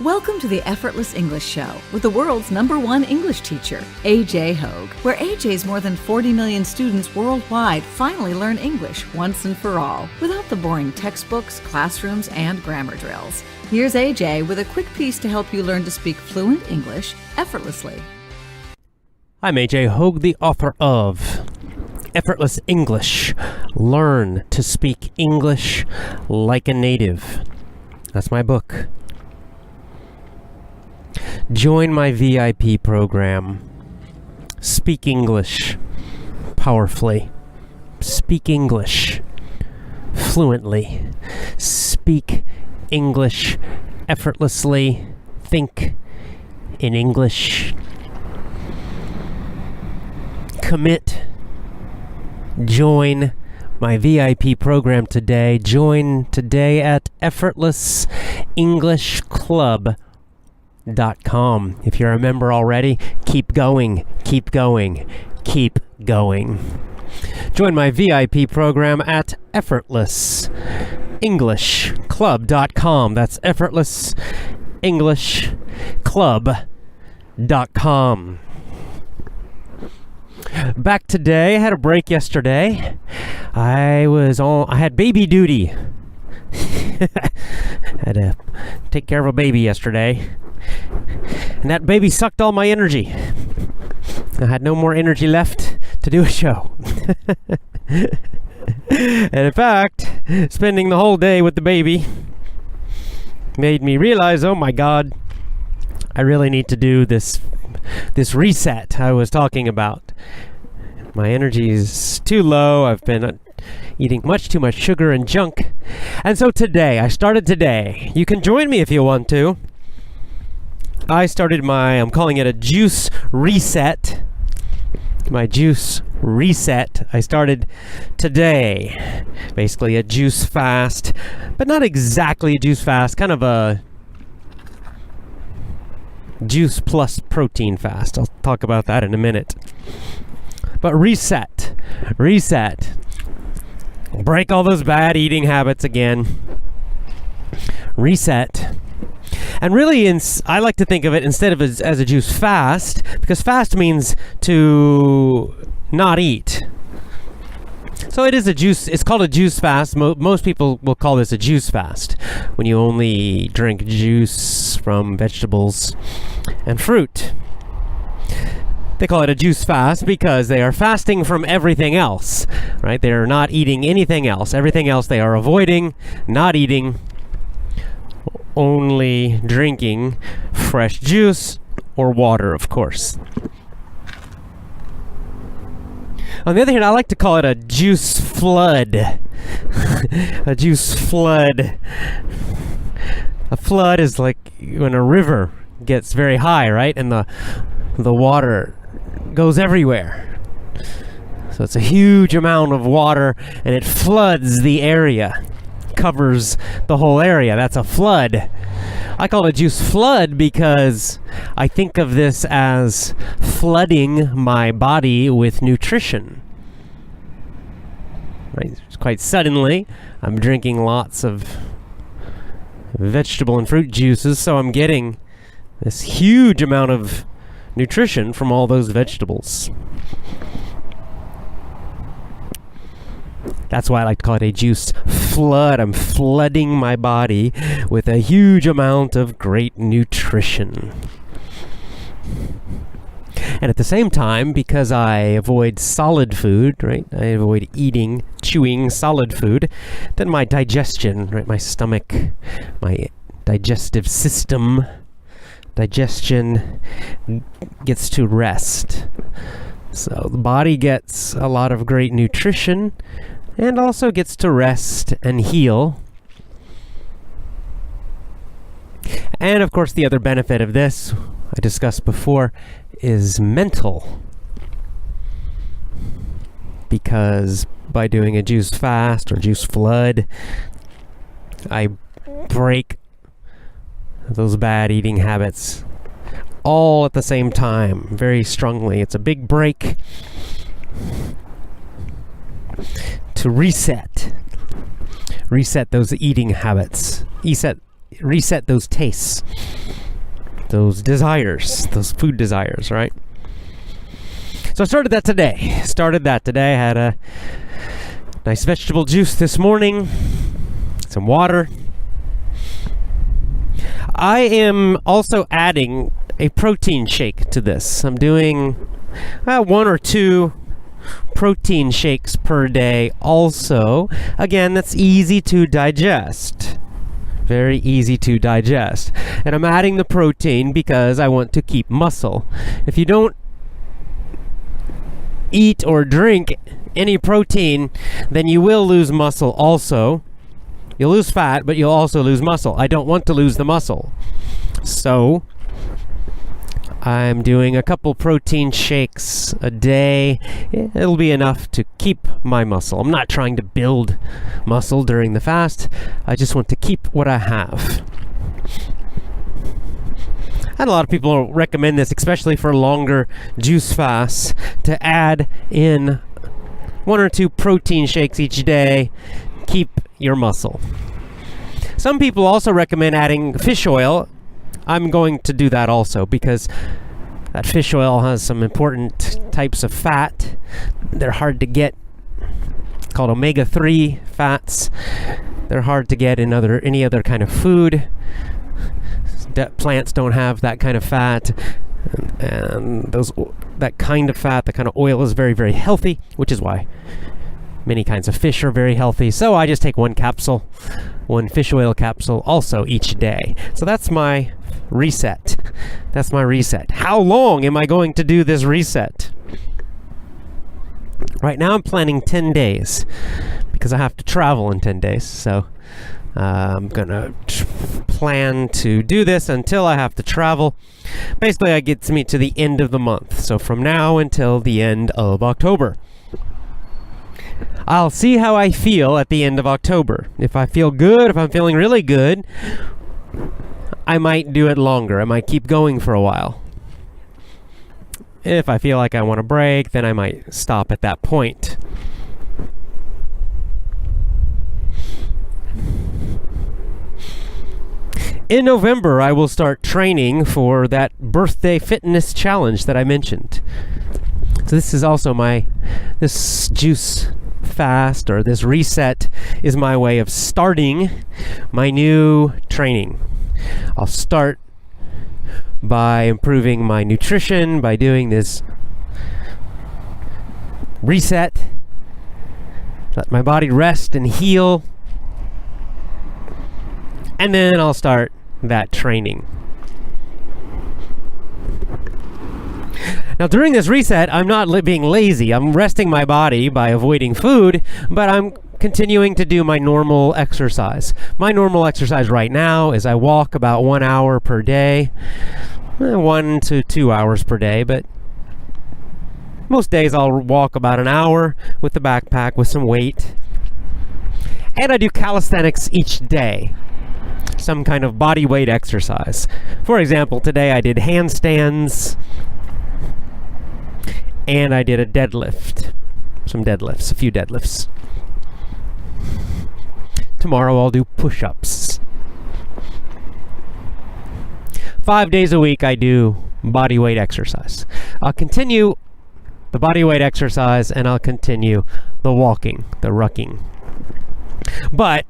Welcome to the Effortless English Show with the world's #1 English teacher, AJ Hoge, where AJ's more than 40 million students worldwide finally learn English once and for all, without the boring textbooks, classrooms, and grammar drills. Here's AJ with a quick piece to help you learn to speak fluent English effortlessly. I'm AJ Hoge, the author of Effortless English. Learn to speak English like a native. That's my book. Join my VIP program. Speak English powerfully. Speak English fluently. Speak English effortlessly. Think in English. Commit. Join my VIP program today. Join today at effortlessenglishclub.com. If you're a member already, keep going, keep going, keep going. Join my VIP program at effortlessenglishclub.com. That's effortlessenglishclub.com. Back today. I had a break yesterday. I had baby duty. Had to take care of a baby yesterday. And that baby sucked all my energy. I had no more energy left to do a show. And in fact, spending the whole day with the baby made me realize, oh my God, I really need to do this reset I was talking about. My energy is too low. I've been eating much too much sugar and junk. And so I started today. You can join me if you want to. I'm calling it a juice reset. My juice reset. I started today. Basically a juice fast, but not exactly a juice fast, kind of a juice plus protein fast. I'll talk about that in a minute. But reset. Break all those bad eating habits again. Reset. And really, I like to think of it instead of as a juice fast, because fast means to not eat. So it is a juice. It's called a juice fast. Most people will call this a juice fast, when you only drink juice from vegetables and fruit. They call it a juice fast because they are fasting from everything else, right? They are not eating anything else. Everything else they are avoiding, not eating, only drinking fresh juice or water, of course. On the other hand, I like to call it a juice flood. A juice flood. A flood is like when a river gets very high, right? And the water goes everywhere. So it's a huge amount of water and it floods the area. Covers the whole area. That's a flood. I call it a juice flood because I think of this as flooding my body with nutrition. Right? Quite suddenly, I'm drinking lots of vegetable and fruit juices, so I'm getting this huge amount of nutrition from all those vegetables. That's why I like to call it a juice flood. I'm flooding my body with a huge amount of great nutrition. And at the same time, because I avoid solid food, right? I avoid chewing solid food, then my digestion, right? My stomach, my digestive system, digestion gets to rest. So the body gets a lot of great nutrition and also gets to rest and heal. And of course, the other benefit of this, I discussed before, is mental. Because by doing a juice fast or juice flood, I break those bad eating habits all at the same time, very strongly. It's a big break to reset those eating habits, reset those tastes. those desires, those food desires, right? So I started that today. I had a nice vegetable juice this morning, some water. I am also adding a protein shake to this. I'm doing 1 or 2 protein shakes per day also. Again, that's easy to digest. Very easy to digest. And I'm adding the protein because I want to keep muscle. If you don't eat or drink any protein, then you will lose muscle also. You'll lose fat, but you'll also lose muscle. I don't want to lose the muscle. So I'm doing a couple protein shakes a day. It'll be enough to keep my muscle. I'm not trying to build muscle during the fast. I just want to keep what I have. And a lot of people recommend this, especially for longer juice fasts, to add in 1 or 2 protein shakes each day. Keep your muscle. Some people also recommend adding fish oil. I'm going to do that also because that fish oil has some important types of fat. They're hard to get, called omega-3 fats. They're hard to get in any other kind of food. Plants don't have that kind of fat, and that kind of fat, that kind of oil is very, very healthy, which is why many kinds of fish are very healthy. So I just take 1 fish oil capsule also each day. So that's my reset. How long am I going to do this reset? Right now I'm planning 10 days because I have to travel in 10 days. So I'm gonna plan to do this until I have to travel. Basically, it gets me to the end of the month. So from now until the end of October. I'll see how I feel at the end of October. If I feel good, if I'm feeling really good, I might do it longer. I might keep going for a while. If I feel like I want to break, then I might stop at that point. In November, I will start training for that birthday fitness challenge that I mentioned. So this is also this juice fast, or this reset, is my way of starting my new training. I'll start by improving my nutrition, by doing this reset, let my body rest and heal, and then I'll start that training. Now during this reset, I'm not being lazy. I'm resting my body by avoiding food, but I'm continuing to do my normal exercise. My normal exercise right now is I walk about 1 hour per day, 1 to 2 hours per day, but most days I'll walk about an hour with the backpack with some weight. And I do calisthenics each day, some kind of body weight exercise. For example, today I did handstands, and I did a deadlift, a few deadlifts. Tomorrow I'll do push-ups. 5 days a week I do body weight exercise. I'll continue the body weight exercise, and I'll continue the walking, the rucking. But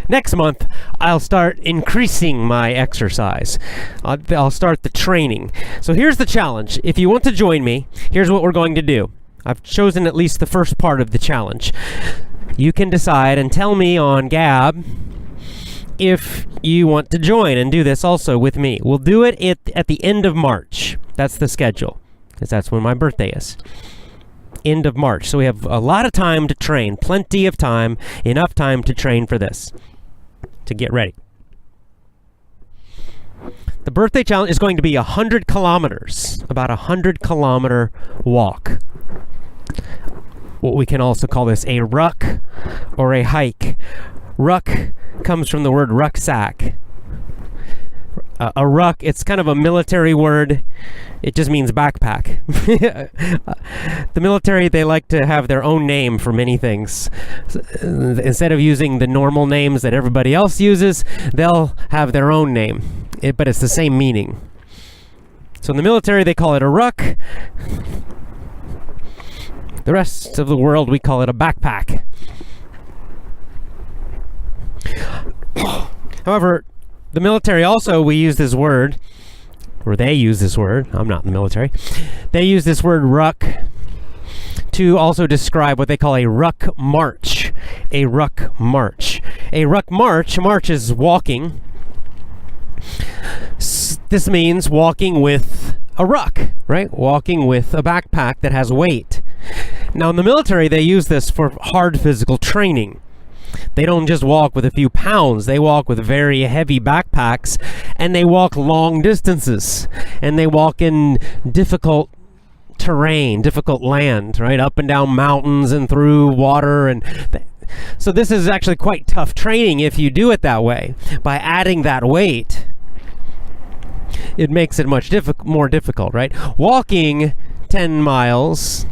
next month, I'll start increasing my exercise. I'll start the training. So here's the challenge. If you want to join me, here's what we're going to do. I've chosen at least the first part of the challenge. You can decide and tell me on Gab if you want to join and do this also with me. We'll do it at the end of March. That's the schedule, because that's when my birthday is. End of March. So we have a lot of time to train, plenty of time, enough time to train for this, to get ready. The birthday challenge is going to be 100 kilometers, about a 100-kilometer walk. What we can also call this a ruck or a hike. Ruck comes from the word rucksack. A ruck, it's kind of a military word. It just means backpack. The military, they like to have their own name for many things. Instead of using the normal names that everybody else uses, they'll have their own name. but it's the same meaning. So in the military, they call it a ruck. The rest of the world, we call it a backpack. However, the military also, we use this word, or they use this word. I'm not in the military. They use this word ruck to also describe what they call a ruck march. A ruck march. A ruck march. March is walking. This means walking with a ruck, right? Walking with a backpack that has weight. Now in the military, they use this for hard physical training. They don't just walk with a few pounds. They walk with very heavy backpacks, and they walk long distances, and they walk in difficult terrain, difficult land, right? Up and down mountains and through water. So this is actually quite tough training if you do it that way. By adding that weight, it makes it much more difficult, right? Walking 10 miles,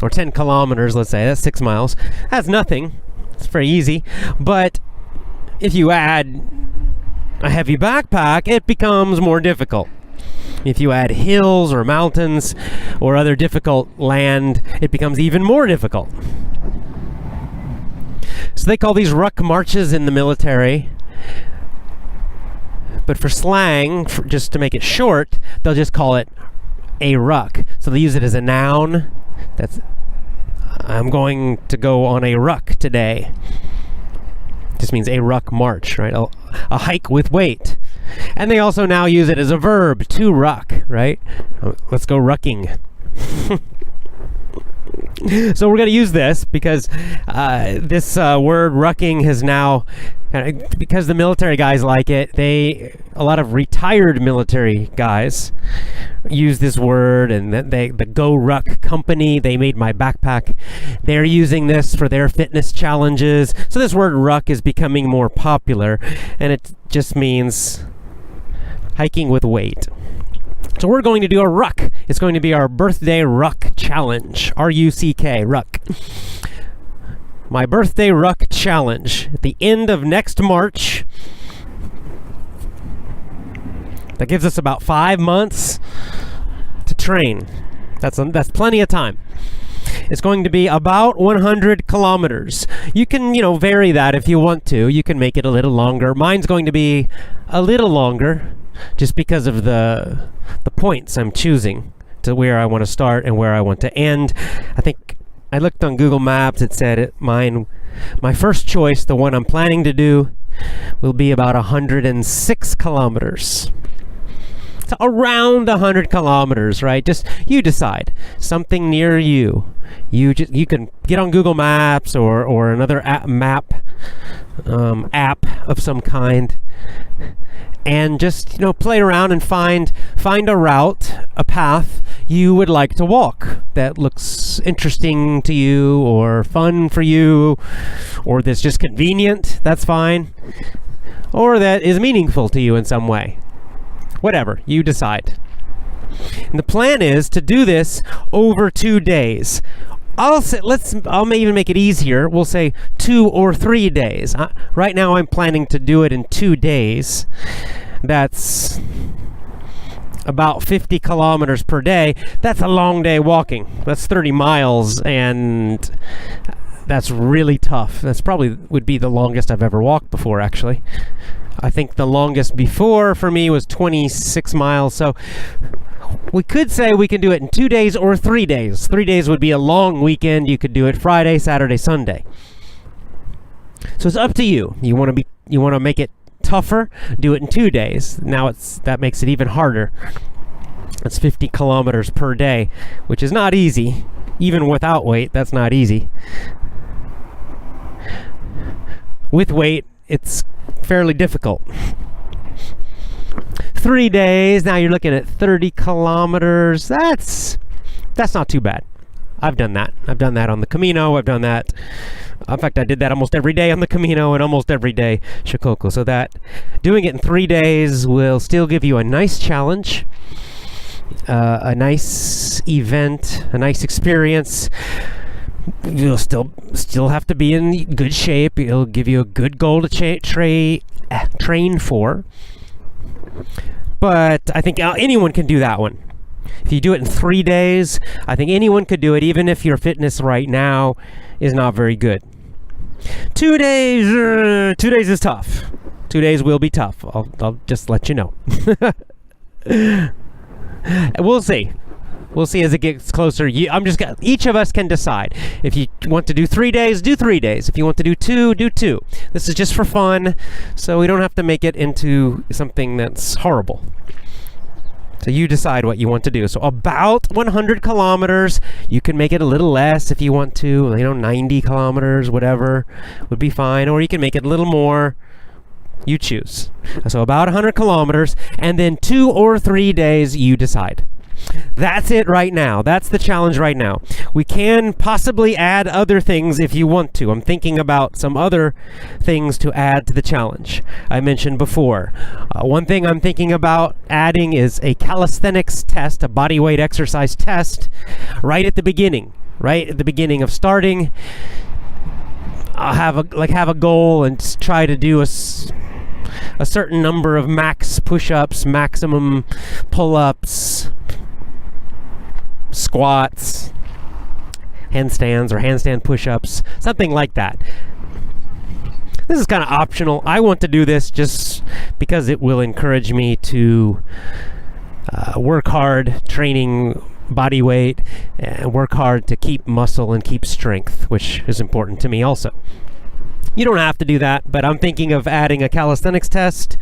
or 10 kilometers, let's say, that's 6 miles, that's nothing. It's very easy. But if you add a heavy backpack, it becomes more difficult. If you add hills or mountains or other difficult land, it becomes even more difficult. So they call these ruck marches in the military. But for slang, just to make it short, they'll just call it a ruck. So they use it as a noun. I'm going to go on a ruck today. Just means a ruck march, right? A hike with weight. And they also now use it as a verb, to ruck, right? Let's go rucking. So we're going to use this because this word rucking has now, because the military guys like it, a lot of retired military guys use this word, and the Go Ruck company, they made my backpack. They're using this for their fitness challenges. So this word ruck is becoming more popular, and it just means hiking with weight. So we're going to do a ruck. It's going to be our birthday ruck challenge. R-U-C-K, ruck. My birthday ruck challenge at the end of next March. That gives us about 5 months to train. That's plenty of time. It's going to be about 100 kilometers. You can, vary that if you want to. You can make it a little longer. Mine's going to be a little longer just because of the points I'm choosing to where I want to start and where I want to end. I think I looked on Google Maps. It said my first choice, the one I'm planning to do, will be about 106 kilometers. It's around 100 kilometers, right? Just you decide. Something near you. You can get on Google Maps or another app of some kind, and just play around and find a route, a path you would like to walk that looks interesting to you or fun for you, or that's just convenient. That's fine, or that is meaningful to you in some way. Whatever, you decide. And the plan is to do this over 2 days. I'll even make it easier. We'll say 2 or 3 days. Right now I'm planning to do it in 2 days. That's about 50 kilometers per day. That's a long day walking. That's 30 miles, and that's really tough. That's probably would be the longest I've ever walked before, actually. I think the longest before for me was 26 miles. So we could say we can do it in 2 days or 3 days. 3 days would be a long weekend. You could do it Friday, Saturday, Sunday. So it's up to you. You want to make it tougher? Do it in 2 days. Now that makes it even harder. It's 50 kilometers per day, which is not easy. Even without weight, that's not easy. With weight, it's fairly difficult. 3 days, now you're looking at 30 kilometers. That's not too bad. I've done that. I've done that on the Camino. I've done that. In fact, I did that almost every day on the Camino and almost every day Shikoku. So that doing it in 3 days will still give you a nice challenge, a nice event, a nice experience. You'll still have to be in good shape. It'll give you a good goal to train for. But I think anyone can do that one. If you do it in 3 days, I think anyone could do it, even if your fitness right now is not very good. 2 days, 2 days is tough. 2 days will be tough. I'll just let you know. We'll see. We'll see as it gets closer. Each of us can decide. If you want to do 3 days, do 3 days. If you want to do 2, do 2. This is just for fun, so we don't have to make it into something that's horrible. So you decide what you want to do. So about 100 kilometers. You can make it a little less if you want to. 90 kilometers, whatever, would be fine. Or you can make it a little more. You choose. So about 100 kilometers, and then 2 or 3 days, you decide. That's it right now. That's the challenge right now. We can possibly add other things if you want to. I'm thinking about some other things to add to the challenge. I mentioned before. One thing I'm thinking about adding is a calisthenics test, a body weight exercise test, right at the beginning. Right at the beginning of starting. I'll have a goal and try to do a certain number of max push-ups, maximum pull-ups, squats, handstands or handstand push-ups, something like that. This is kind of optional. I want to do this just because it will encourage me to work hard, training body weight, and work hard to keep muscle and keep strength, which is important to me also. You don't have to do that, but I'm thinking of adding a calisthenics test.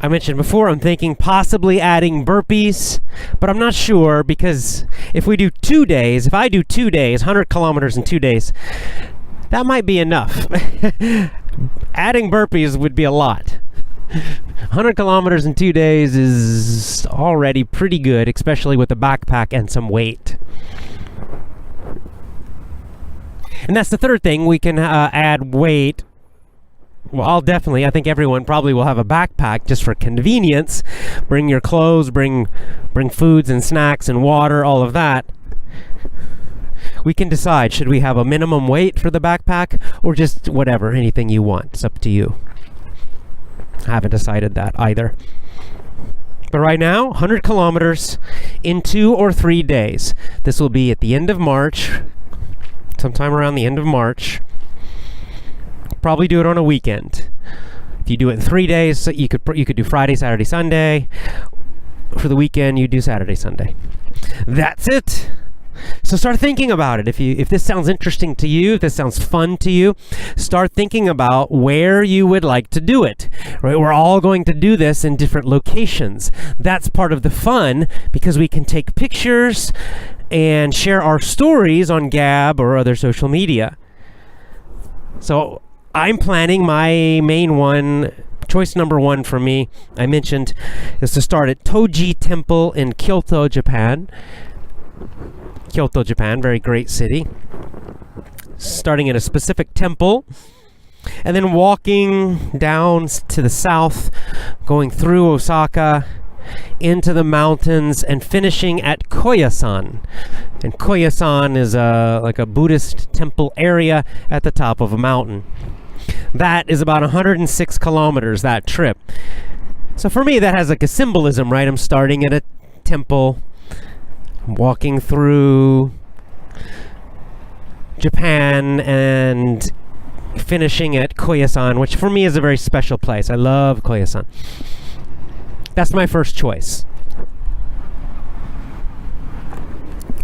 I mentioned before, I'm thinking possibly adding burpees, but I'm not sure, because if we do 2 days, if I do 2 days, 100 kilometers in 2 days, that might be enough. Adding burpees would be a lot. 100 kilometers in 2 days is already pretty good, especially with a backpack and some weight. And that's the third thing. We can add weight. Well, I think everyone probably will have a backpack just for convenience. Bring your clothes, bring foods and snacks and water, all of that. We can decide, should we have a minimum weight for the backpack or just whatever, anything you want. It's up to you. I haven't decided that either. But right now, 100 kilometers in 2 or 3 days. This will be at the end of March, sometime around the end of March. Probably do it on a weekend. If you do it in 3 days, so you could do Friday, Saturday, Sunday. For the weekend, you do Saturday, Sunday. That's it. So start thinking about it. If this sounds interesting to you, if this sounds fun to you, start thinking about where you would like to do it. Right? We're all going to do this in different locations. That's part of the fun, because we can take pictures and share our stories on Gab or other social media. So I'm planning my main one. Choice number 1 for me, I mentioned, is to start at Toji Temple in Kyoto, Japan. Kyoto, Japan, very great city. Starting at a specific temple, and then walking down to the south, going through Osaka, into the mountains, and finishing at Koyasan. And Koyasan is like a Buddhist temple area at the top of a mountain. That is about 106 kilometers, that trip. So for me, that has like a symbolism, right? I'm starting at a temple, walking through Japan, and finishing at Koyasan, which for me is a very special place. I love Koyasan. That's my first choice.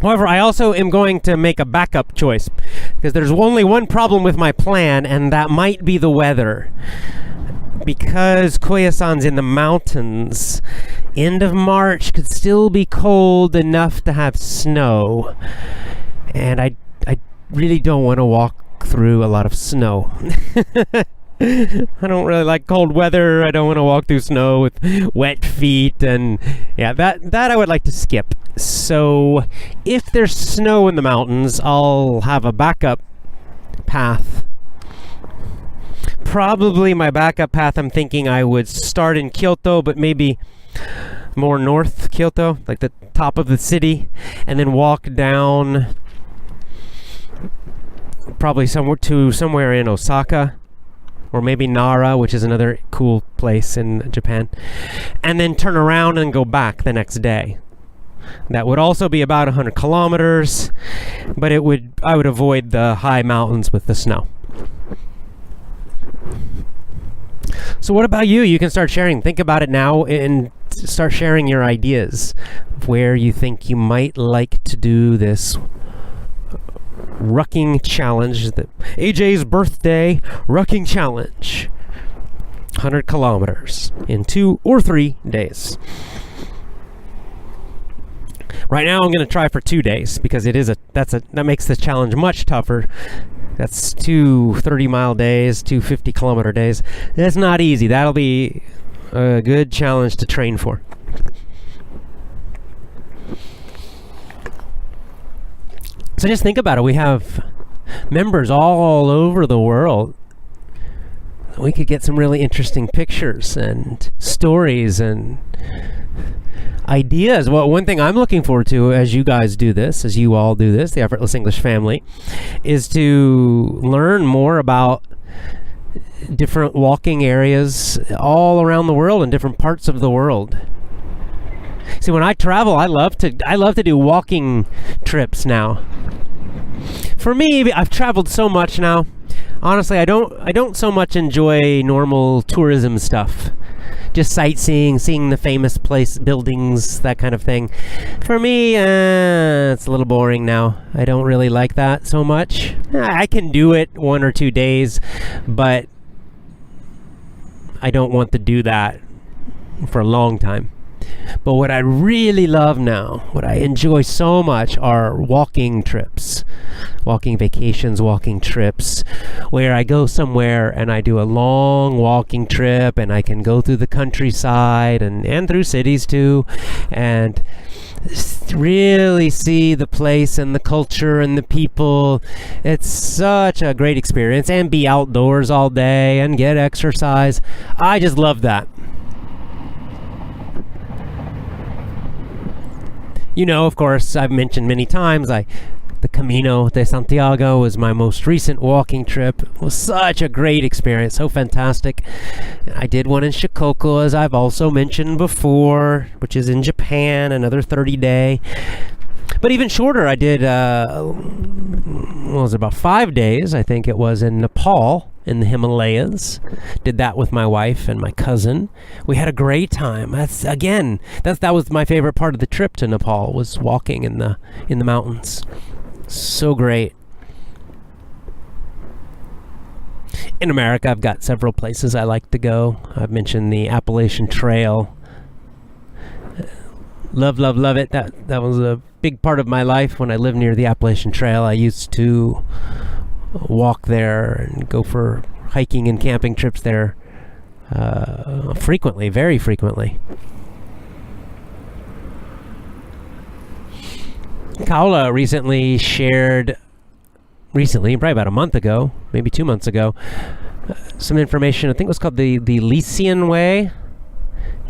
However, I also am going to make a backup choice, because there's only one problem with my plan, and that might be the weather. Because Koyasan's in the mountains, end of March could still be cold enough to have snow. And I really don't want to walk through a lot of snow. I don't really like cold weather. I don't want to walk through snow with wet feet, and yeah, that I would like to skip. So if there's snow in the mountains, I'll have a backup path. Probably my backup path, I'm thinking I would start in Kyoto, but maybe more north Kyoto, like the top of the city, and then walk down probably somewhere in Osaka. or maybe Nara, which is another cool place in Japan, and then turn around and go back the next day. That would also be about 100 kilometers, but I would avoid the high mountains with the snow. So what about you? You can start sharing. Think about it now and start sharing your ideas of where you think you might like to do this rucking challenge, the AJ's birthday rucking challenge. 100 kilometers in 2 or 3 days. Right now I'm going to try for 2 days because that makes the challenge much tougher. That's 2 30-mile days, 2 50-kilometer days. That's not easy. That'll be a good challenge to train for. So just think about it. We have members all over the world. We could get some really interesting pictures and stories and ideas. Well, one thing I'm looking forward to as you guys do this, as you all do this, the Effortless English family, is to learn more about different walking areas all around the world and different parts of the world. See, when I travel, I love to do walking trips now. For me, I've traveled so much now. Honestly, I don't so much enjoy normal tourism stuff. Just sightseeing, seeing the famous buildings, that kind of thing. For me, it's a little boring now. I don't really like that so much. I can do it 1 or 2 days, but I don't want to do that for a long time. But what I really love now, what I enjoy so much, are walking trips, walking vacations, walking trips, where I go somewhere and I do a long walking trip and I can go through the countryside and through cities too, and really see the place and the culture and the people. It's such a great experience, and be outdoors all day and get exercise. I just love that. You know, of course, I've mentioned many times, the Camino de Santiago was my most recent walking trip. It was such a great experience, so fantastic. I did one in Shikoku, as I've also mentioned before, which is in Japan, another 30-day. But even shorter, I did, was it about 5 days, I think it was, in Nepal, in the Himalayas. Did that with my wife and my cousin. We had a great time. That was my favorite part of the trip to Nepal, was walking in the mountains. So great. In America, I've got several places I like to go. I've mentioned the Appalachian Trail. Love it. That was a big part of my life when I lived near the Appalachian Trail. I used to walk there and go for hiking and camping trips there frequently, very frequently. Kaula recently, probably about a month ago, maybe 2 months ago, some information. I think it was called the Lycian Way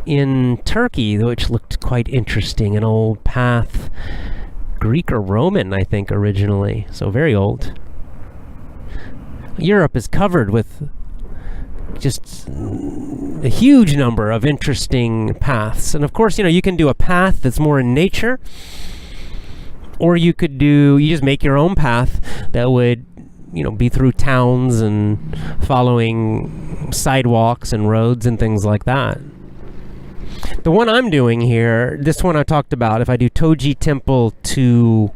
in Turkey, which looked quite interesting. An old path, Greek or Roman, I think, originally, so very old. Europe is covered with just a huge number of interesting paths. And of course, you can do a path that's more in nature, or you just make your own path that would, be through towns and following sidewalks and roads and things like that. The one I'm doing here, this one I talked about, if I do Toji Temple to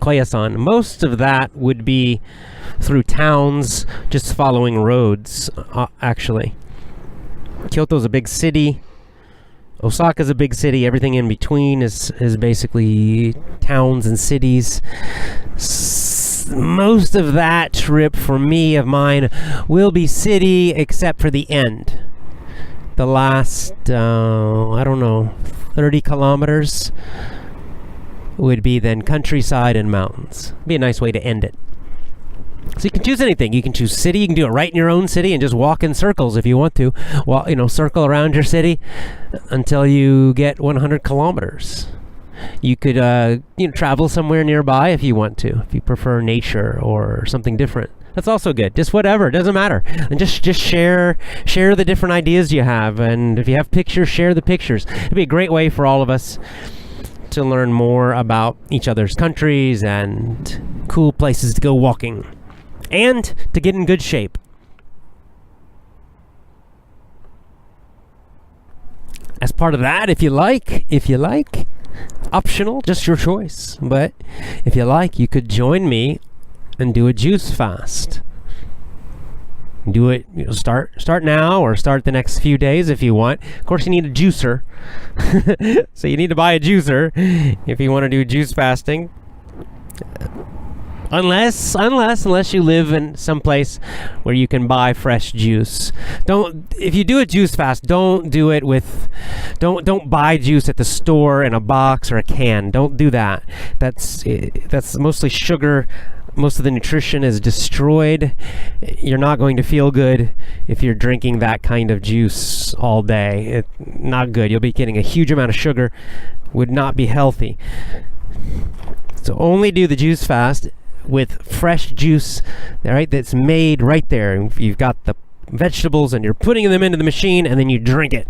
Koyasan, most of that would be through towns, just following roads, actually. Kyoto's a big city. Osaka's a big city. Everything in between is basically towns and cities. Most of that trip for me, of mine, will be city, except for the end. The last, 30 kilometers would be then countryside and mountains. Be a nice way to end it. So you can choose anything. You can choose city. You can do it right in your own city and just walk in circles if you want to. Circle around your city until you get 100 kilometers. You could travel somewhere nearby if you want to, if you prefer nature or something different. That's also good. Just whatever, doesn't matter. And just share the different ideas you have. And if you have pictures, share the pictures. It'd be a great way for all of us to learn more about each other's countries and cool places to go walking and to get in good shape. As part of that, if you like, optional, just your choice. But if you like, you could join me and do a juice fast. Do it, start now or start the next few days if you want. Of course, you need a juicer. So you need to buy a juicer if you want to do juice fasting. Unless you live in some place where you can buy fresh juice. If you do a juice fast, don't buy juice at the store in a box or a can. Don't do that. That's mostly sugar. Most of the nutrition is destroyed. You're not going to feel good if you're drinking that kind of juice all day. Not good. You'll be getting a huge amount of sugar. Would not be healthy. So only do the juice fast with fresh juice, right, that's made right there. You've got the vegetables and you're putting them into the machine and then you drink it.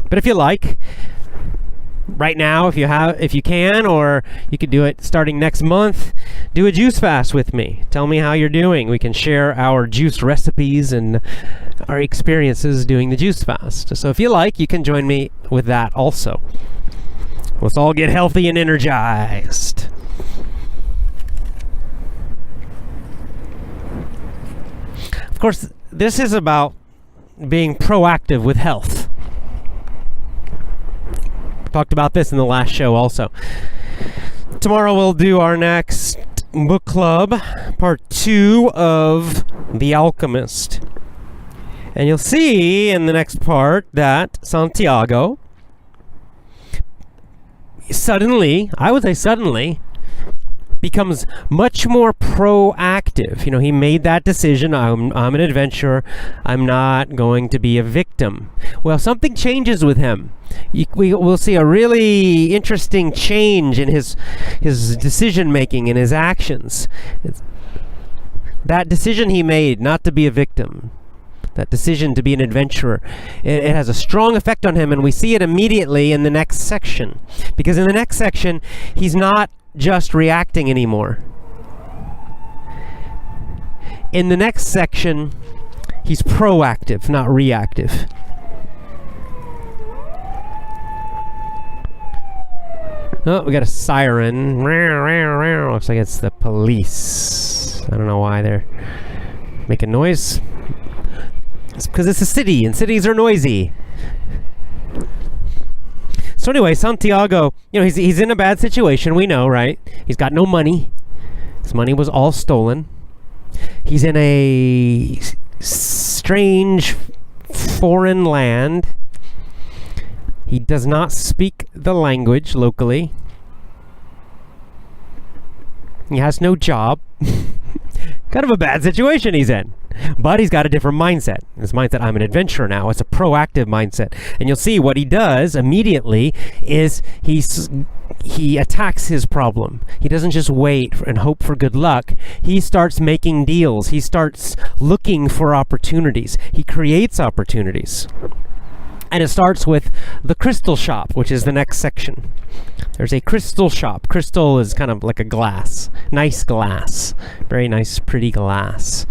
But if you like, right now, if you can, or you could do it starting next month, do a juice fast with me. Tell me how you're doing. We can share our juice recipes and our experiences doing the juice fast. So if you like, you can join me with that also. Let's all get healthy and energized. Of course, this is about being proactive with health. Talked about this in the last show also. Tomorrow we'll do our next book club, part 2 of The Alchemist. And you'll see in the next part that Santiago suddenly becomes much more proactive. You know, he made that decision. I'm an adventurer. I'm not going to be a victim. Well, something changes with him. We'll see a really interesting change in his decision making and his actions. That decision he made not to be a victim, that decision to be an adventurer, it has a strong effect on him, and we see it immediately in the next section. Because in the next section, he's not just reacting anymore. In the next section, he's proactive, not reactive. Oh, we got a siren. Looks like it's the police. I don't know why they're making noise. It's because it's a city, and cities are noisy. So anyway, Santiago, he's in a bad situation, we know, right? He's got no money. His money was all stolen. He's in a strange foreign land. He does not speak the language locally. He has no job. Kind of a bad situation he's in. But he's got a different mindset. His mindset, I'm an adventurer now. It's a proactive mindset. And you'll see what he does immediately is he attacks his problem. He doesn't just wait and hope for good luck. He starts making deals. He starts looking for opportunities. He creates opportunities. And it starts with the crystal shop, which is the next section. There's a crystal shop. Crystal is kind of like a glass. Nice glass. Very nice, pretty glass.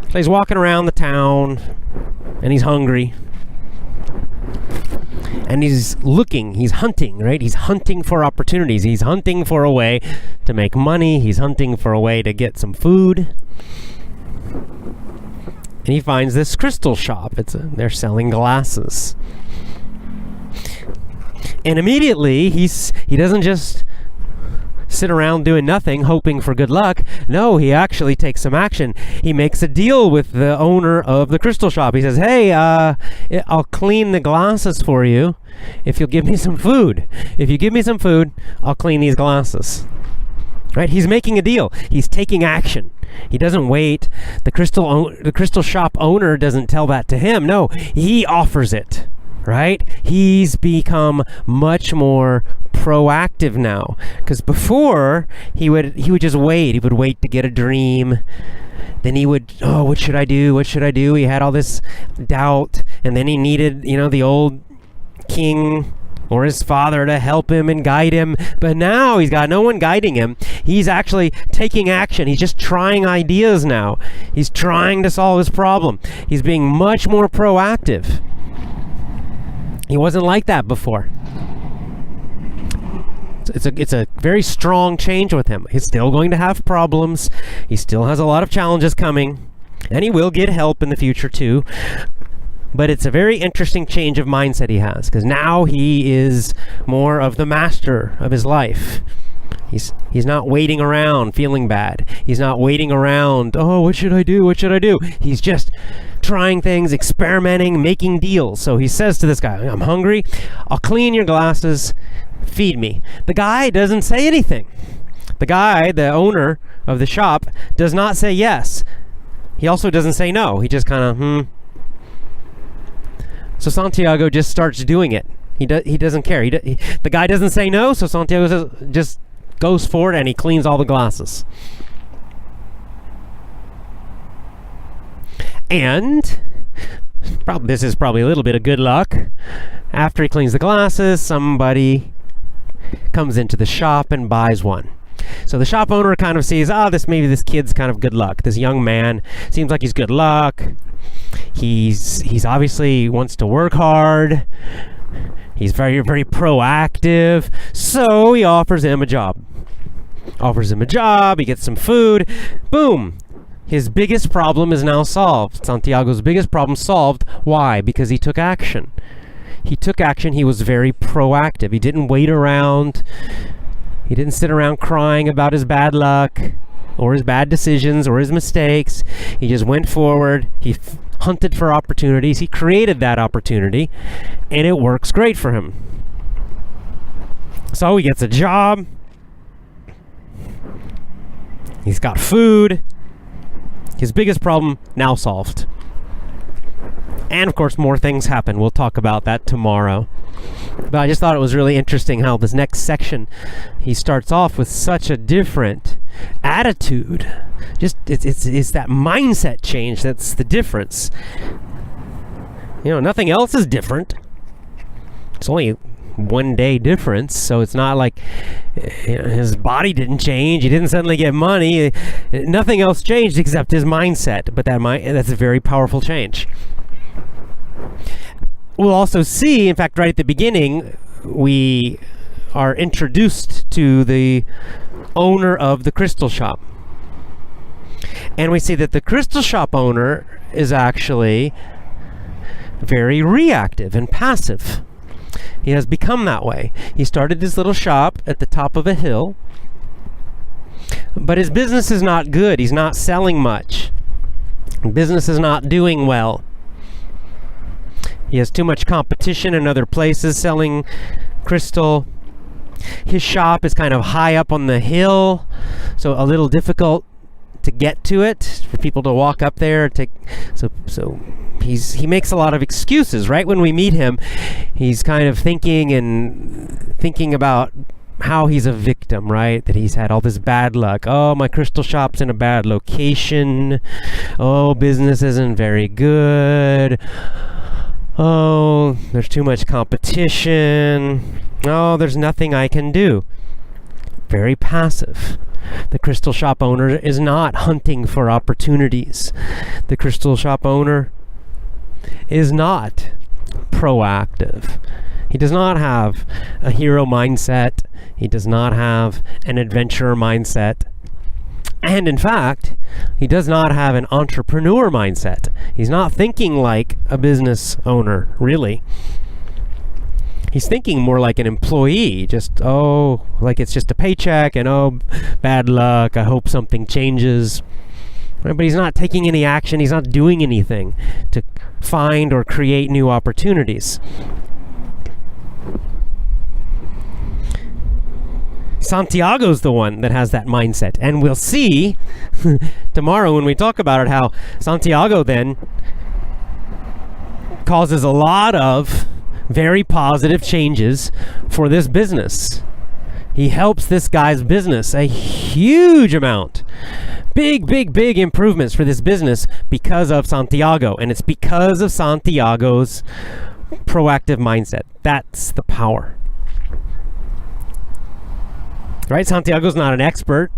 So he's walking around the town, and he's hungry. And he's looking, he's hunting, right? He's hunting for opportunities. He's hunting for a way to make money. He's hunting for a way to get some food. And he finds this crystal shop. They're selling glasses. And immediately, he doesn't just sit around doing nothing, hoping for good luck. No, he actually takes some action. He makes a deal with the owner of the crystal shop. He says, hey, I'll clean the glasses for you if you'll give me some food. If you give me some food, I'll clean these glasses. Right? He's making a deal. He's taking action. He doesn't wait. The crystal shop owner doesn't tell that to him. No, he offers it. right? He's become much more proactive now, because before he would just wait. He would wait to get a dream. Then he would, oh, what should I do? What should I do? He had all this doubt, and then he needed, the old king or his father to help him and guide him. But now he's got no one guiding him. He's actually taking action. He's just trying ideas now. He's trying to solve his problem. He's being much more proactive. He wasn't like that before. It's a very strong change with him. He's still going to have problems. He still has a lot of challenges coming, and he will get help in the future too. But it's a very interesting change of mindset he has, because now he is more of the master of his life. He's not waiting around feeling bad. He's not waiting around, oh, what should I do? What should I do? He's just trying things, experimenting, making deals. So he says to this guy, I'm hungry. I'll clean your glasses. Feed me. The guy doesn't say anything. The guy, the owner of the shop, does not say yes. He also doesn't say no. He just kind of, So Santiago just starts doing it. He doesn't care. The guy doesn't say no, so Santiago just goes for it and he cleans all the glasses. And this is probably a little bit of good luck. After he cleans the glasses, somebody comes into the shop and buys one. So the shop owner kind of sees, maybe this kid's kind of good luck. This young man seems like he's good luck. He's obviously wants to work hard. He's very, very proactive. So he offers him a job. He gets some food. Boom. His biggest problem is now solved. Santiago's biggest problem solved. Why? Because he took action. He was very proactive. He didn't wait around. He didn't sit around crying about his bad luck or his bad decisions or his mistakes. He just went forward. He hunted for opportunities. He created that opportunity, and it works great for him. So he gets a job. He's got food. His biggest problem now solved. And of course, more things happen. We'll talk about that tomorrow. But I just thought it was really interesting how this next section, he starts off with such a different attitude. Just it's that mindset change that's the difference. Nothing else is different. It's only 1 day difference, so it's not like his body didn't change. He didn't suddenly get money. Nothing else changed except his mindset. But that's a very powerful change. We'll also see, in fact, right at the beginning, we are introduced to the owner of the crystal shop. And we see that the crystal shop owner is actually very reactive and passive. He has become that way. He started his little shop at the top of a hill, but his business is not good. He's not selling much. Business is not doing well. He has too much competition in other places selling crystal. His shop is kind of high up on the hill, so a little difficult to get to it, for people to walk up there. So he makes a lot of excuses. Right when we meet him, he's kind of thinking about how he's a victim, right? That he's had all this bad luck. Oh, my crystal shop's in a bad location. Oh, business isn't very good. Oh, there's too much competition. Oh, there's nothing I can do. Very passive. The crystal shop owner is not hunting for opportunities. The crystal shop owner is not proactive. He does not have a hero mindset. He does not have an adventurer mindset. And in fact, he does not have an entrepreneur mindset. He's not thinking like a business owner, really. He's thinking more like an employee, like it's just a paycheck and bad luck, I hope something changes. Right? But he's not taking any action, he's not doing anything to find or create new opportunities. Santiago's the one that has that mindset. And we'll see tomorrow when we talk about it how Santiago then causes a lot of very positive changes for this business. He helps this guy's business a huge amount. Big improvements for this business because of Santiago. And it's because of Santiago's proactive mindset. That's the power. Right? Santiago's not an expert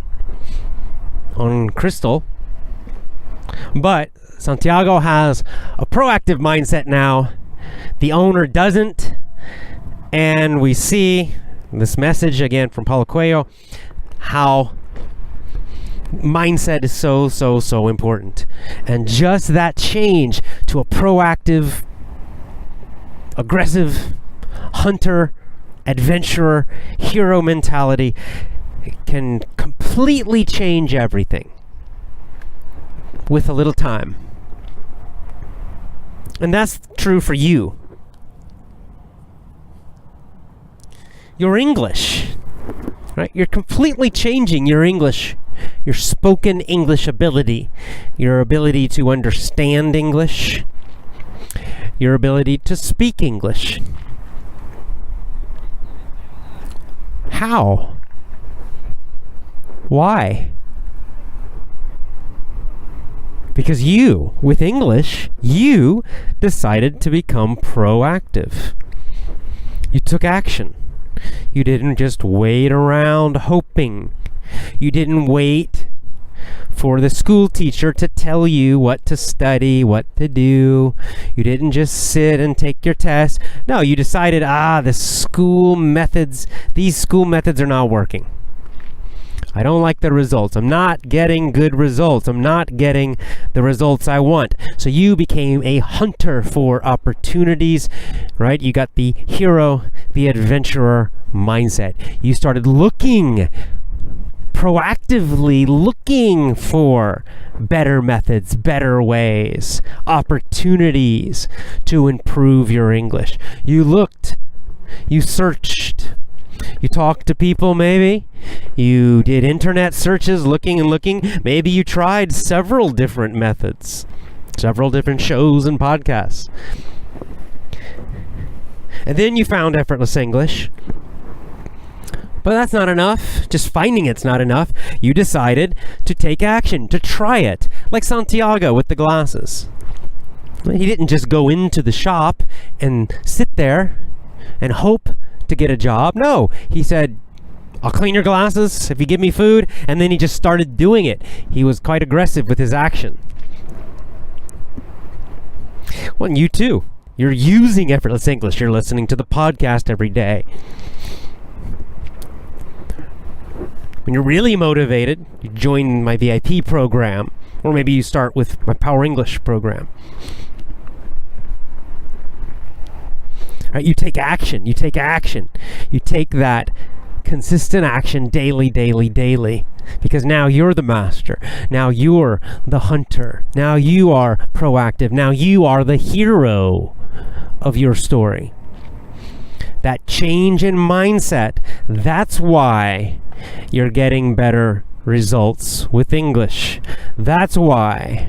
on crystal, but Santiago has a proactive mindset now. The owner doesn't. And we see this message again from Paulo Coelho, how mindset is so important. And just that change to a proactive, aggressive, hunter, adventurer, hero mentality can completely change everything with a little time. And that's true for you. Your English, right? You're completely changing your English, your spoken English ability, your ability to understand English, your ability to speak English. How? Why? Because you, with English, you decided to become proactive. You took action. You didn't just wait around hoping. You didn't wait for the school teacher to tell you what to study, what to do. You didn't just sit and take your test. No, you decided, these school methods are not working. I don't like the results. I'm not getting good results. I'm not getting the results I want. So you became a hunter for opportunities, right? You got the hero, the adventurer mindset. You started proactively looking for better methods, better ways, opportunities to improve your English. You looked, you searched, you talked to people maybe. You did internet searches, looking. Maybe you tried several different methods, several different shows and podcasts. And then you found Effortless English. But that's not enough. Just finding it's not enough. You decided to take action, to try it. Like Santiago with the glasses. He didn't just go into the shop and sit there and hope to get a job. No, he said, I'll clean your glasses if you give me food. And then he just started doing it. He was quite aggressive with his action. Well, and you too. You're using Effortless English. You're listening to the podcast every day. When you're really motivated, you join my VIP program. Or maybe you start with my Power English program. Right, you take action. You take that consistent action daily. Because now you're the master. Now you're the hunter. Now you are proactive. Now you are the hero of your story. That change in mindset, that's why you're getting better results with English. That's why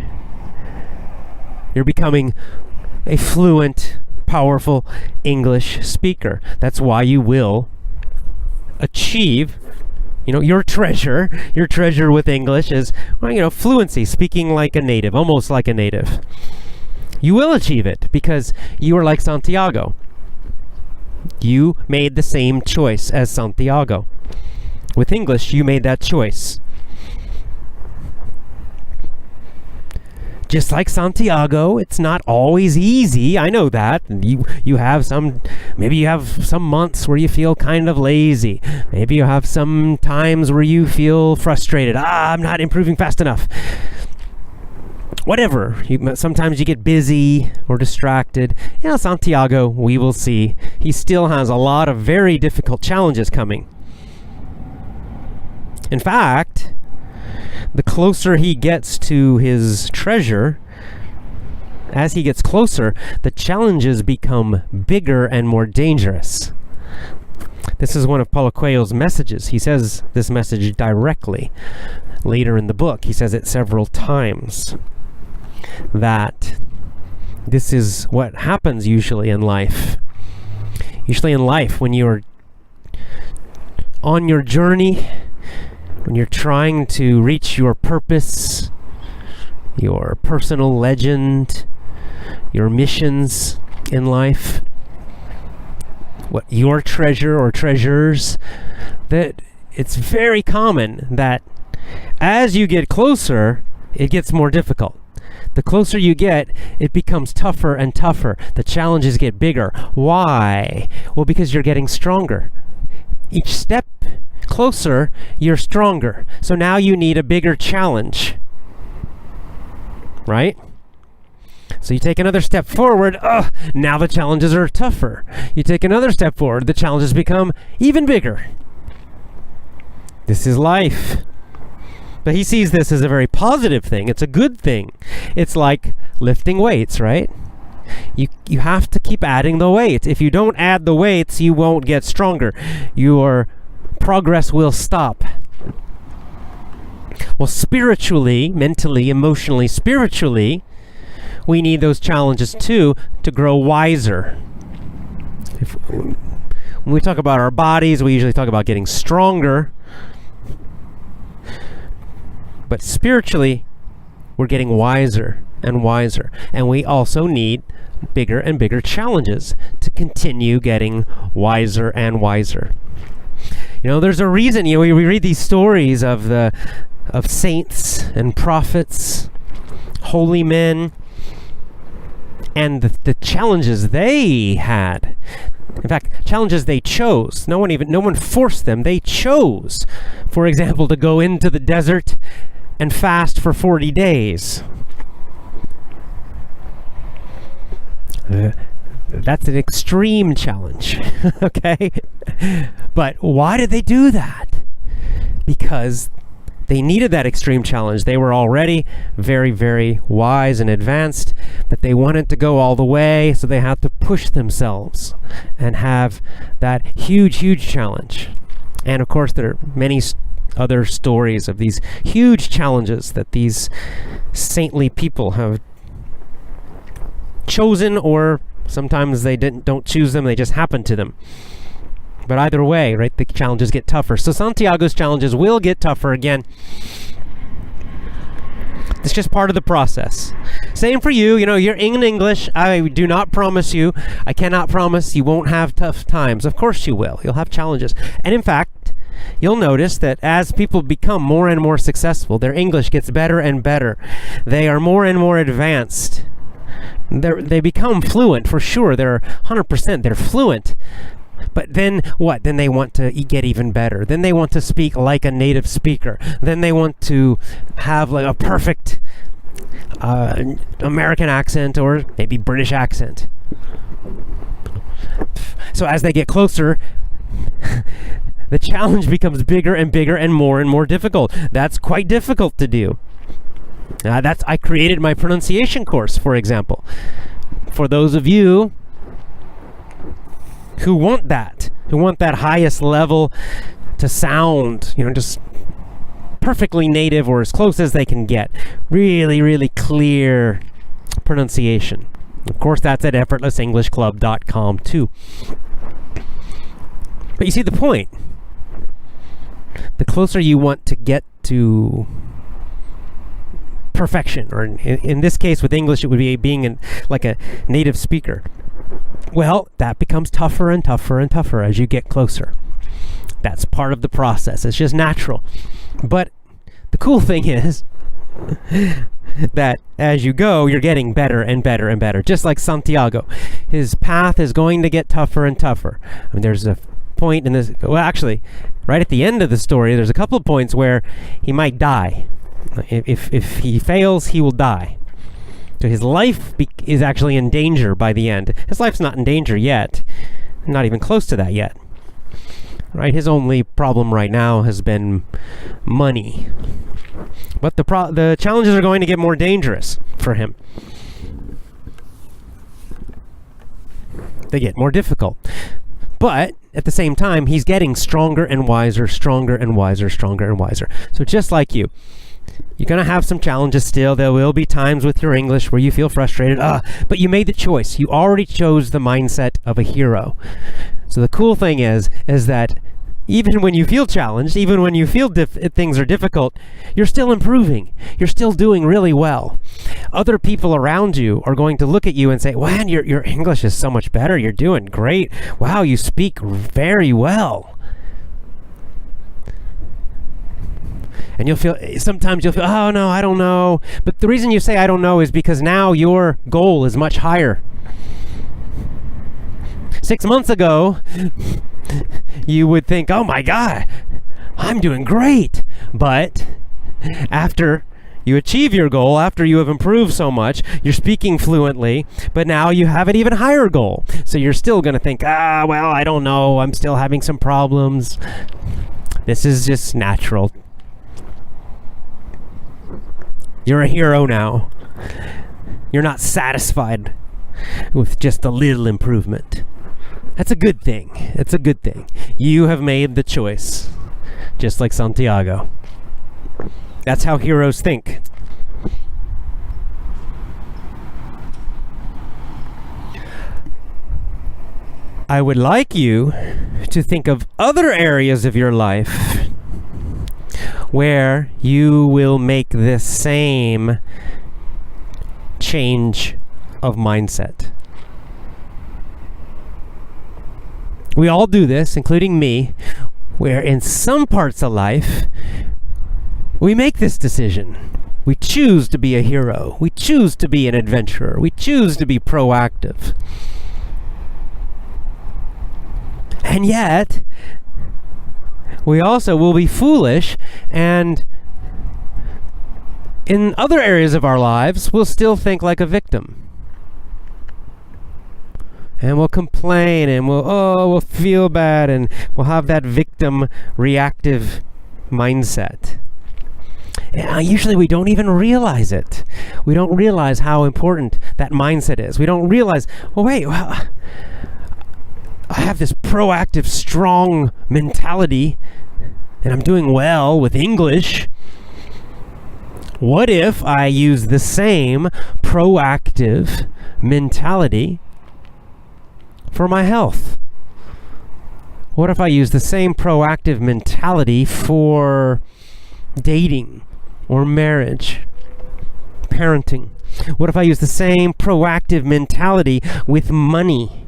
you're becoming a fluent, powerful English speaker. That's why you will achieve, your treasure with English is, fluency, speaking like a native, almost like a native. You will achieve it because you are like Santiago. You made the same choice as Santiago. With English, you made that choice. Just like Santiago, it's not always easy. I know that. You have some months where you feel kind of lazy. Maybe you have some times where you feel frustrated. I'm not improving fast enough. Whatever. Sometimes you get busy or distracted. Santiago, we will see. He still has a lot of very difficult challenges coming. In fact, the closer he gets to his treasure, as he gets closer, the challenges become bigger and more dangerous. This is one of Paulo Coelho's messages. He says this message directly later in the book. He says it several times, that this is what happens usually in life. Usually in life, when you're on your journey, when you're trying to reach your purpose, your personal legend, your missions in life, what your treasure or treasures, that it's very common that as you get closer, it gets more difficult. The closer you get, it becomes tougher and tougher. The challenges get bigger. Why? Well, because you're getting stronger. Each step closer, you're stronger. So now you need a bigger challenge. Right? So you take another step forward, now the challenges are tougher. You take another step forward, the challenges become even bigger. This is life. But he sees this as a very positive thing. It's a good thing. It's like lifting weights, right? You have to keep adding the weights. If you don't add the weights, you won't get stronger. Your progress will stop. Well, spiritually, mentally, emotionally, spiritually, we need those challenges too to grow wiser. When we talk about our bodies, we usually talk about getting stronger. But spiritually, we're getting wiser and wiser. And we also need bigger and bigger challenges to continue getting wiser and wiser. You know, there's a reason, we read these stories of saints and prophets, holy men, and the challenges they had. In fact, challenges they chose. No one forced them. They chose, for example, to go into the desert and fast for 40 days. That's an extreme challenge, okay? But why did they do that? Because they needed that extreme challenge. They were already very, very wise and advanced, but they wanted to go all the way, so they had to push themselves and have that huge, huge challenge. And of course, there are many other stories of these huge challenges that these saintly people have chosen, or sometimes they don't choose them, they just happen to them. But either way, right, the challenges get tougher. So Santiago's challenges will get tougher again. It's just part of the process. Same for you. You're in English. I do not promise you, I cannot promise you won't have tough times. Of course you will. You'll have challenges. And in fact, you'll notice that as people become more and more successful, their English gets better and better. They are more and more advanced. They become fluent, for sure. They're 100%. They're fluent. But then what? Then they want to get even better. Then they want to speak like a native speaker. Then they want to have like a perfect American accent, or maybe British accent. So as they get closer, the challenge becomes bigger and bigger and more difficult. That's quite difficult to do. I created my pronunciation course, for example. For those of you who want that highest level to sound, just perfectly native or as close as they can get. Really, really clear pronunciation. Of course, that's at effortlessenglishclub.com too. But you see the point. The closer you want to get to perfection, or in this case with English, it would be being like a native speaker. Well, that becomes tougher and tougher and tougher as you get closer. That's part of the process. It's just natural. But the cool thing is that as you go, you're getting better and better and better. Just like Santiago. His path is going to get tougher and tougher. I mean, there's a point in this, well, actually, right at the end of the story, there's a couple of points where he might die. If he fails, he will die. So his life is actually in danger by the end. His life's not in danger yet. Not even close to that yet. Right? His only problem right now has been money. But the challenges are going to get more dangerous for him. They get more difficult. But at the same time, he's getting stronger and wiser, stronger and wiser, stronger and wiser. So just like you, you're going to have some challenges still. There will be times with your English where you feel frustrated. But you made the choice. You already chose the mindset of a hero. So the cool thing is that even when you feel challenged, even when you feel things are difficult, you're still improving. You're still doing really well. Other people around you are going to look at you and say, "Man, your English is so much better. You're doing great. Wow, you speak very well." And sometimes you'll feel, "Oh no, I don't know." But the reason you say "I don't know" is because now your goal is much higher. 6 months ago, you would think, "Oh my God, I'm doing great." But after you achieve your goal, after you have improved so much, you're speaking fluently, but now you have an even higher goal. So you're still going to think, well, I don't know. I'm still having some problems. This is just natural. You're a hero now. You're not satisfied with just a little improvement. That's a good thing. It's a good thing. You have made the choice, just like Santiago. That's how heroes think. I would like you to think of other areas of your life where you will make this same change of mindset. We all do this, including me, where in some parts of life, we make this decision. We choose to be a hero. We choose to be an adventurer. We choose to be proactive. And yet, we also will be foolish, and in other areas of our lives, we'll still think like a victim. And we'll complain, and we'll feel bad, and we'll have that victim reactive mindset. And usually we don't even realize it. We don't realize how important that mindset is. We don't realize, I have this proactive, strong mentality, and I'm doing well with English. What if I use the same proactive mentality for my health? What if I use the same proactive mentality for dating or marriage, parenting? What if I use the same proactive mentality with money,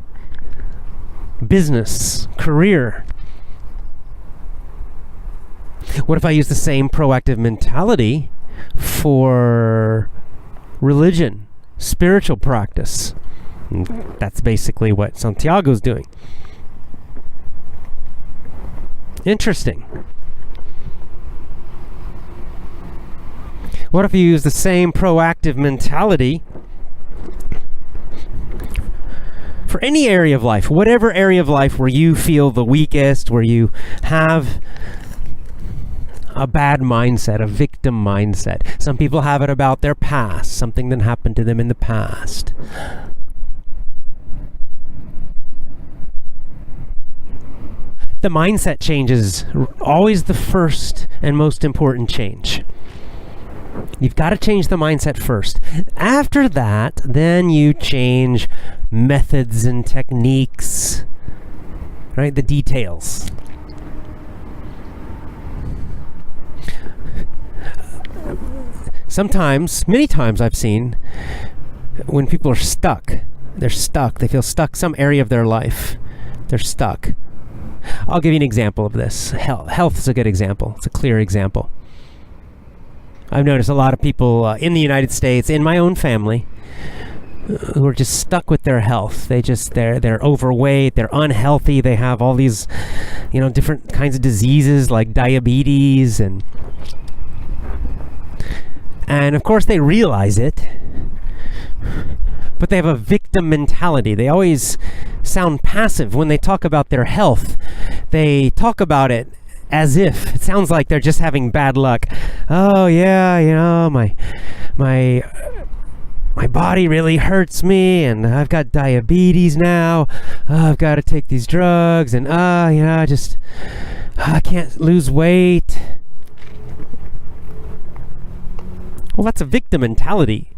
business, career? What if I use the same proactive mentality for religion, spiritual practice? That's basically what Santiago's doing. Interesting. What if you use the same proactive mentality for any area of life, whatever area of life where you feel the weakest, where you have a bad mindset, a victim mindset. Some people have it about their past, something that happened to them in the past. The mindset change is always the first and most important change. You've got to change the mindset first. After that, then you change methods and techniques, right? The details. Sometimes, many times I've seen when people are stuck, they feel stuck some area of their life. They're stuck. I'll give you an example of this. Health is a good example. It's a clear example. I've noticed a lot of people in the United States, in my own family, who are just stuck with their health. They're overweight, they're unhealthy, they have all these, different kinds of diseases like diabetes and of course they realize it, but they have a victim mentality. They always sound passive when they talk about their health. They talk about it as if it sounds like they're just having bad luck. Oh yeah, my body really hurts me, and I've got diabetes now. I've got to take these drugs, and I can't lose weight. Well, that's a victim mentality.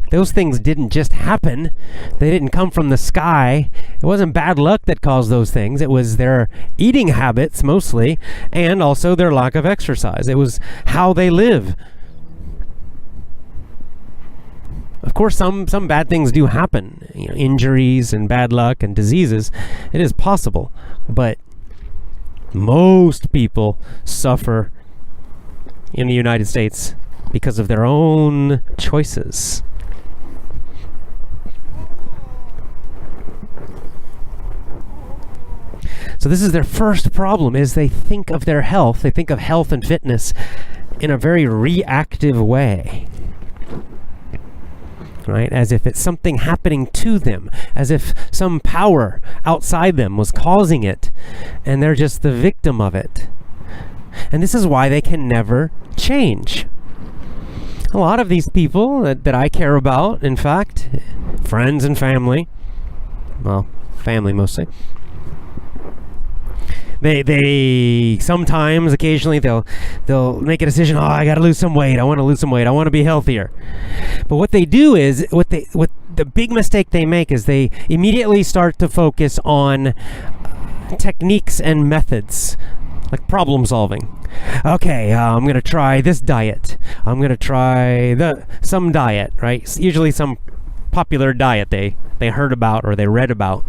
Those things didn't just happen. They didn't come from the sky. It wasn't bad luck that caused those things. It was their eating habits mostly, and also their lack of exercise. It was how they live. Of course, some bad things do happen. Injuries and bad luck and diseases. It is possible. But most people suffer in the United States because of their own choices. So this is their first problem, is they think of their health. They think of health and fitness in a very reactive way. Right? As if it's something happening to them, as if some power outside them was causing it, and they're just the victim of it. And this is why they can never change. A lot of these people that I care about, in fact, friends and family, well, family mostly, they sometimes, occasionally, they'll make a decision. Oh, I got to lose some weight. I want to lose some weight. I want to be healthier. But what they do is, what the big mistake they make is they immediately start to focus on techniques and methods, like problem solving. Okay, I'm going to try this diet. I'm going to try some diet, right? Usually some popular diet they heard about or they read about.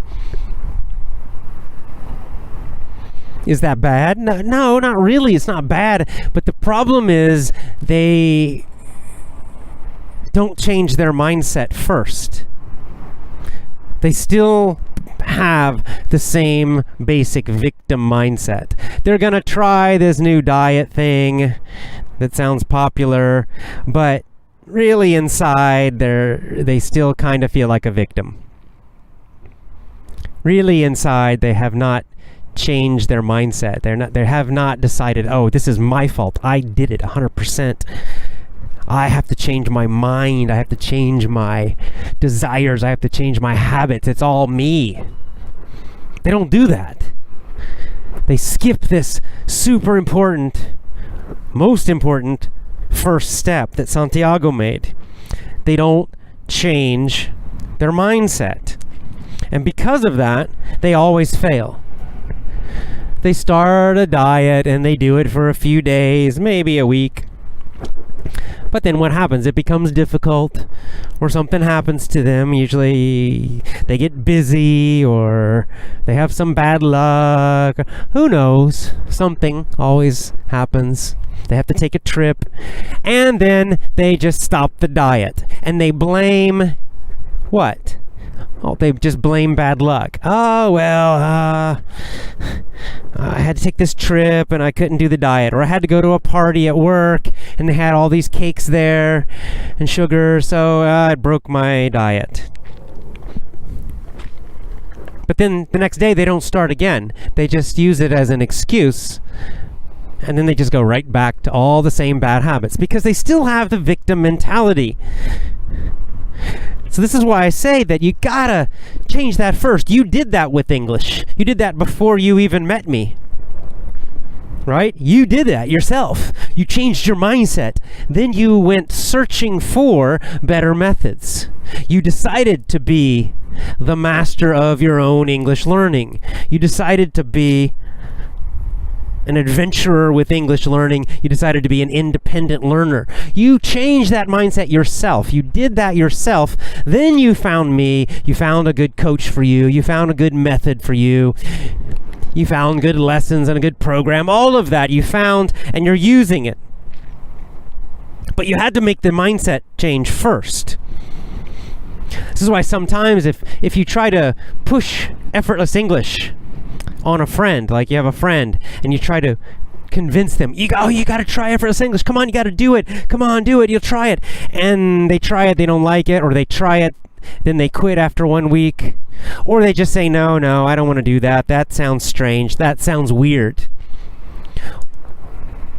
Is that bad? No, not really. It's not bad. But the problem is they don't change their mindset first. They still have the same basic victim mindset. They're going to try this new diet thing that sounds popular, but really inside they still kind of feel like a victim. Really inside they have not change their mindset. They have not decided, oh, this is my fault. I did it 100%. I have to change my mind. I have to change my desires. I have to change my habits. It's all me. They don't do that. They skip this super important, most important first step that Santiago made. They don't change their mindset. And because of that, they always fail. They start a diet and they do it for a few days, maybe a week. But then what happens? It becomes difficult, or something happens to them. Usually they get busy, or they have some bad luck. Who knows? Something always happens. They have to take a trip, and then they just stop the diet. And they blame what? Oh, they just blame bad luck. Oh, well, I had to take this trip and I couldn't do the diet. Or I had to go to a party at work and they had all these cakes there and sugar, so I broke my diet. But then the next day they don't start again. They just use it as an excuse. And then they just go right back to all the same bad habits because they still have the victim mentality. So this is why I say that you gotta change that first. You did that with English. You did that before you even met me. Right? You did that yourself. You changed your mindset. Then you went searching for better methods. You decided to be the master of your own English learning. You decided to be an adventurer with English learning. You decided to be an independent learner. You changed that mindset yourself. You did that yourself. Then you found me. You found a good coach for you. You found a good method for you. You found good lessons and a good program. All of that you found, and you're using it. But you had to make the mindset change first. This is why sometimes if you try to push effortless English on a friend, like you have a friend and you try to convince them, you got to try effortless English, come on, you got to do it, come on, do it, you'll try it, and they try it, they don't like it, or they try it, then they quit after 1 week, or they just say, no, I don't want to do that sounds strange, that sounds weird.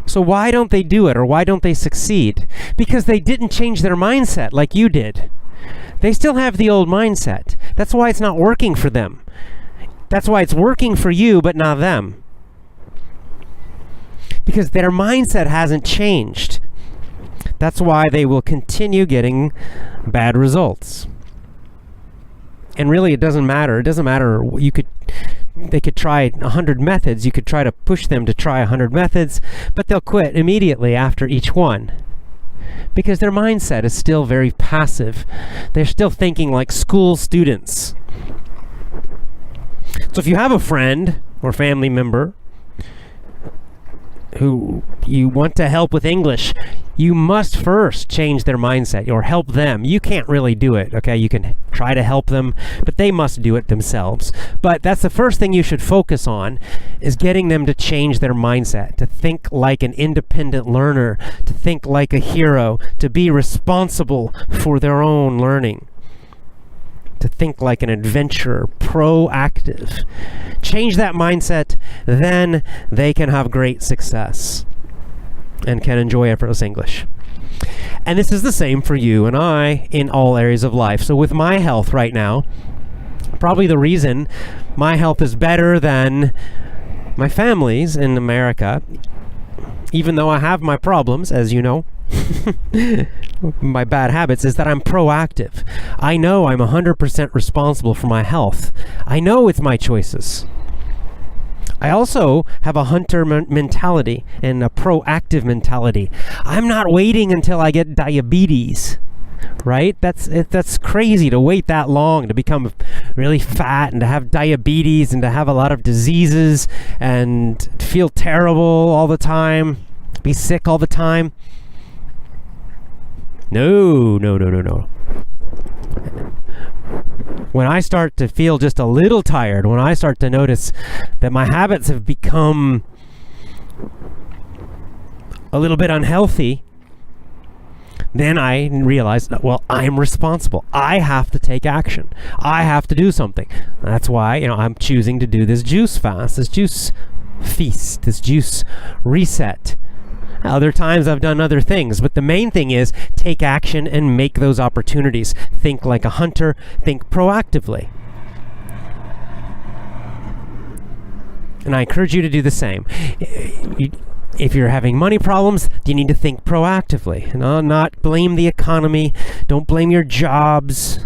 So why don't they do it, or why don't they succeed? Because they didn't change their mindset like you did. They still have the old mindset. That's why it's not working for them. That's why it's working for you, but not them. Because their mindset hasn't changed. That's why they will continue getting bad results. And really, it doesn't matter. It doesn't matter. They could try 100 methods. You could try to push them to try 100 methods, but they'll quit immediately after each one because their mindset is still very passive. They're still thinking like school students. So if you have a friend or family member who you want to help with English, you must first change their mindset or help them. You can't really do it, okay? You can try to help them, but they must do it themselves. But that's the first thing you should focus on, is getting them to change their mindset, to think like an independent learner, to think like a hero, to be responsible for their own learning, to think like an adventurer, proactive. Change that mindset, then they can have great success and can enjoy effortless English. And this is the same for you and I in all areas of life. So with my health right now, probably the reason my health is better than my family's in America, even though I have my problems, as you know, my bad habits, is that I'm proactive. I know I'm 100% responsible for my health. I know it's my choices. I also have a hunter mentality and a proactive mentality. I'm not waiting until I get diabetes, right? That's crazy to wait that long to become really fat and to have diabetes and to have a lot of diseases and feel terrible all the time, be sick all the time. No. When I start to feel just a little tired, when I start to notice that my habits have become a little bit unhealthy, then I realize that, well, I'm responsible. I have to take action. I have to do something. That's why, I'm choosing to do this juice fast, this juice feast, this juice reset. Other times I've done other things, but the main thing is take action and make those opportunities. Think like a hunter, think proactively. And I encourage you to do the same. If you're having money problems, you need to think proactively. Not blame the economy. Don't blame your jobs.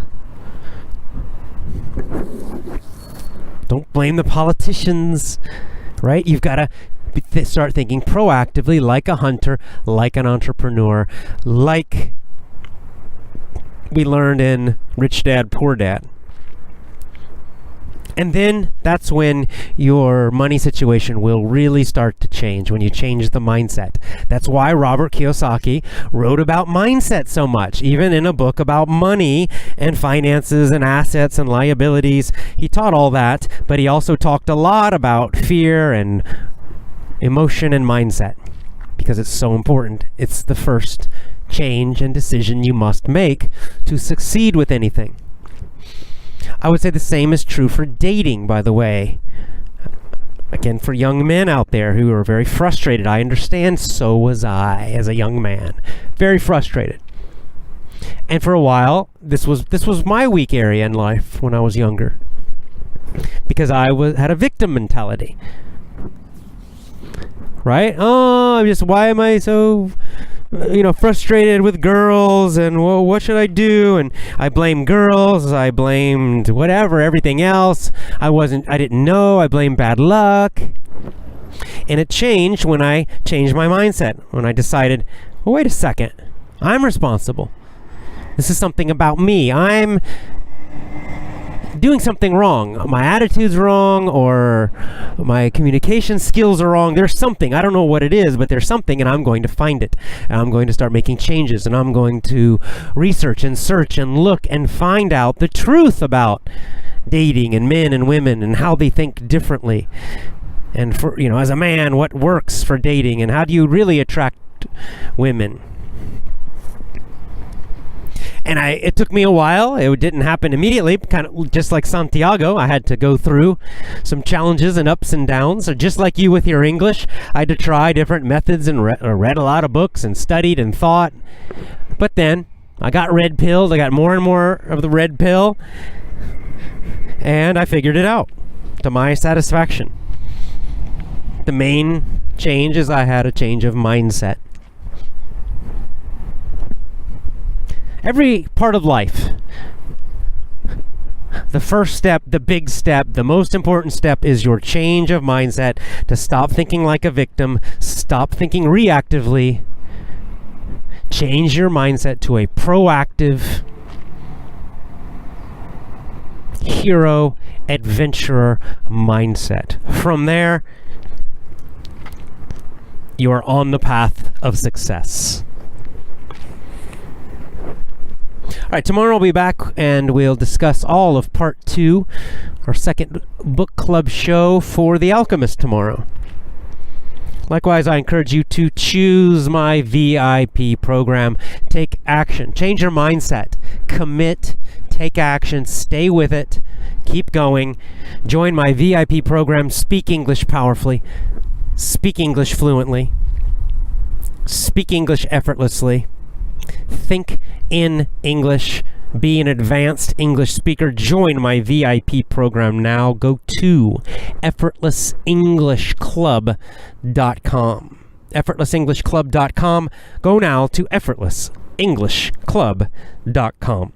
Don't blame the politicians, right? You've got to start thinking proactively like a hunter, like an entrepreneur, like we learned in Rich Dad, Poor Dad. And then that's when your money situation will really start to change, when you change the mindset. That's why Robert Kiyosaki wrote about mindset so much, even in a book about money and finances and assets and liabilities. He taught all that, but he also talked a lot about fear and emotion and mindset, because it's so important. It's the first change and decision you must make to succeed with anything. I would say the same is true for dating, by the way. Again, for young men out there who are very frustrated, I understand, so was I as a young man. Very frustrated. And for a while, this was my weak area in life when I was younger, because I had a victim mentality. Right? Why am I so, frustrated with girls, and what should I do? And I blame girls, I blamed everything else. I didn't know, I blamed bad luck. And it changed when I changed my mindset, when I decided, well, wait a second, I'm responsible. This is something about me. I'm doing something wrong. My attitude's wrong, or my communication skills are wrong. There's something. I don't know what it is, but there's something, and I'm going to find it. And I'm going to start making changes, and I'm going to research and search and look and find out the truth about dating and men and women and how they think differently. And for, as a man, what works for dating, and how do you really attract women? And it took me a while. It didn't happen immediately, kind of just like Santiago. I had to go through some challenges and ups and downs. So just like you with your English, I had to try different methods and read a lot of books and studied and thought. But then I got red pilled. I got more and more of the red pill. And I figured it out to my satisfaction. The main change is I had a change of mindset. Every part of life. The first step, the big step, the most important step is your change of mindset to stop thinking like a victim, stop thinking reactively, change your mindset to a proactive hero, adventurer mindset. From there, you are on the path of success. All right, tomorrow I'll be back and we'll discuss all of part 2, our second book club show for The Alchemist tomorrow. Likewise, I encourage you to choose my VIP program. Take action. Change your mindset. Commit. Take action. Stay with it. Keep going. Join my VIP program. Speak English powerfully. Speak English fluently. Speak English effortlessly. Think in English. Be an advanced English speaker. Join my VIP program now. Go to effortlessenglishclub.com. effortlessenglishclub.com. Go now to effortlessenglishclub.com.